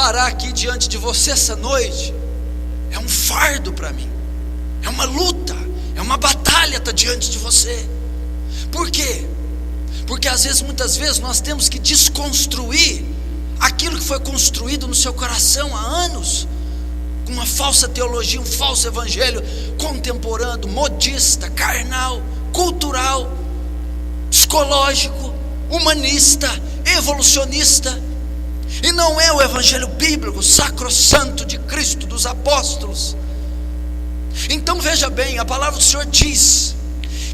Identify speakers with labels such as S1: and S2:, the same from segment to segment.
S1: declarar aqui diante de você essa noite, é um fardo para mim, é uma luta, é uma batalha está diante de você. Por quê? Porque muitas vezes nós temos que desconstruir aquilo que foi construído no seu coração há anos, com uma falsa teologia, um falso evangelho contemporâneo, modista, carnal, cultural, psicológico, humanista, evolucionista. E não é o evangelho bíblico, sacrossanto de Cristo, dos apóstolos. Então veja bem, a palavra do Senhor diz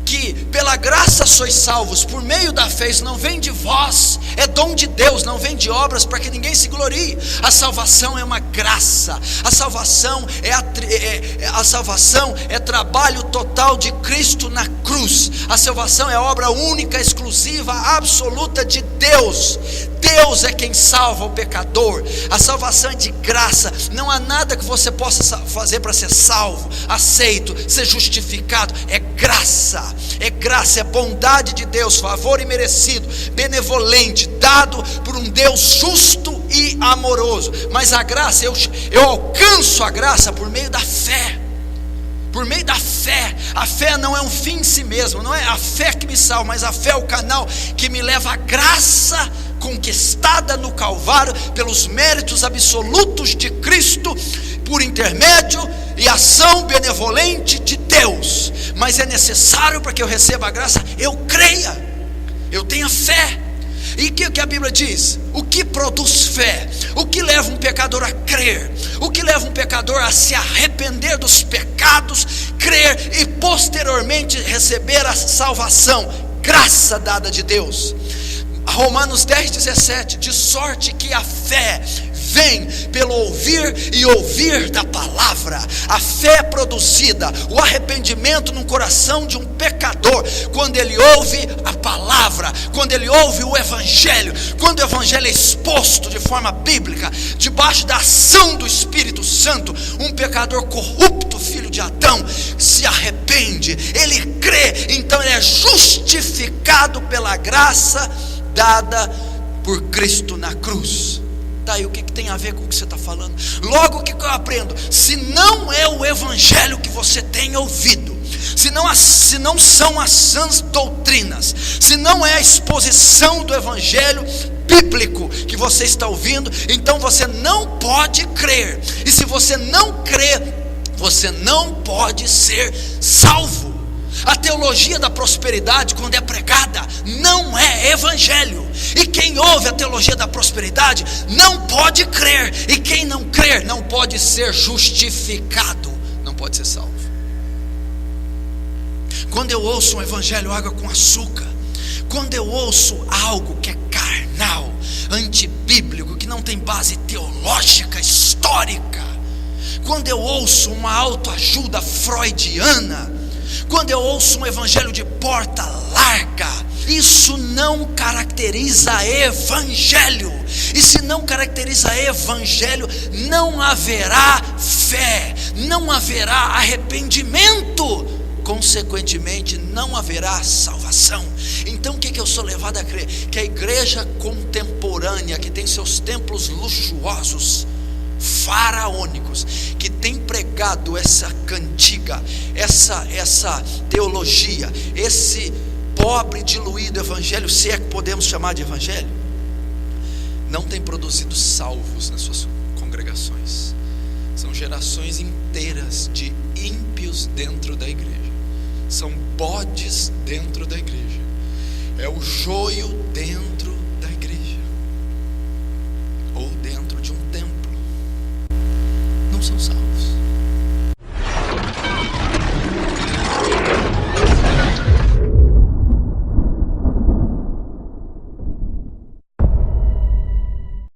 S1: que pela graça sois salvos, por meio da fé. Isso não vem de vós, é dom de Deus, não vem de obras para que ninguém se glorie. A salvação é uma graça, a salvação é trabalho total de Cristo na cruz. A salvação é obra única, exclusiva, absoluta de Deus. Deus é quem salva o pecador. A salvação é de graça. Não há nada que você possa fazer para ser salvo, aceito, ser justificado. É graça, é bondade de Deus, favor imerecido, benevolente, dado por um Deus justo e amoroso. Mas a graça, eu alcanço a graça por meio da fé. Por meio da fé. A fé não é um fim em si mesmo, não é a fé que me salva, mas a fé é o canal que me leva à graça conquistada no Calvário, pelos méritos absolutos de Cristo, por intermédio e ação benevolente de Deus. Mas é necessário, para que eu receba a graça, eu creia, eu tenha fé. E o que a Bíblia diz? O que produz fé? O que leva um pecador a crer? O que leva um pecador a se arrepender dos pecados, crer e posteriormente receber a salvação? Graça dada de Deus. Romanos 10:17, de sorte que a fé vem pelo ouvir e ouvir da palavra. A fé é produzida, o arrependimento no coração de um pecador, quando ele ouve a palavra, quando ele ouve o evangelho, quando o evangelho é exposto de forma bíblica, debaixo da ação do Espírito Santo. Um pecador corrupto, filho de Adão, se arrepende, ele crê, então ele é justificado pela graça dada por Cristo na cruz. Daí o que tem a ver com o que você está falando? Logo, o que eu aprendo? Se não é o evangelho que você tem ouvido, se não são as sãs doutrinas, se não é a exposição do evangelho bíblico que você está ouvindo, então você não pode crer. E se você não crê, você não pode ser salvo. A teologia da prosperidade, quando é pregada, não é evangelho. E quem ouve a teologia da prosperidade não pode crer. E quem não crer não pode ser justificado, não pode ser salvo. Quando eu ouço um evangelho água com açúcar, quando eu ouço algo que é carnal, antibíblico, que não tem base teológica, histórica, quando eu ouço uma autoajuda freudiana, quando eu ouço um evangelho de porta larga, isso não caracteriza evangelho. E se não caracteriza evangelho, não haverá fé, não haverá arrependimento, consequentemente não haverá salvação. Então o que eu sou levado a crer? Que a igreja contemporânea, que tem seus templos luxuosos, faraônicos, que tem pregado essa cantiga, essa teologia, esse pobre diluído evangelho, se é que podemos chamar de evangelho, não tem produzido salvos nas suas congregações. São gerações inteiras de ímpios dentro da igreja, são bodes dentro da igreja, é o joio dentro da igreja, ou dentro de um templo. Não são salvos.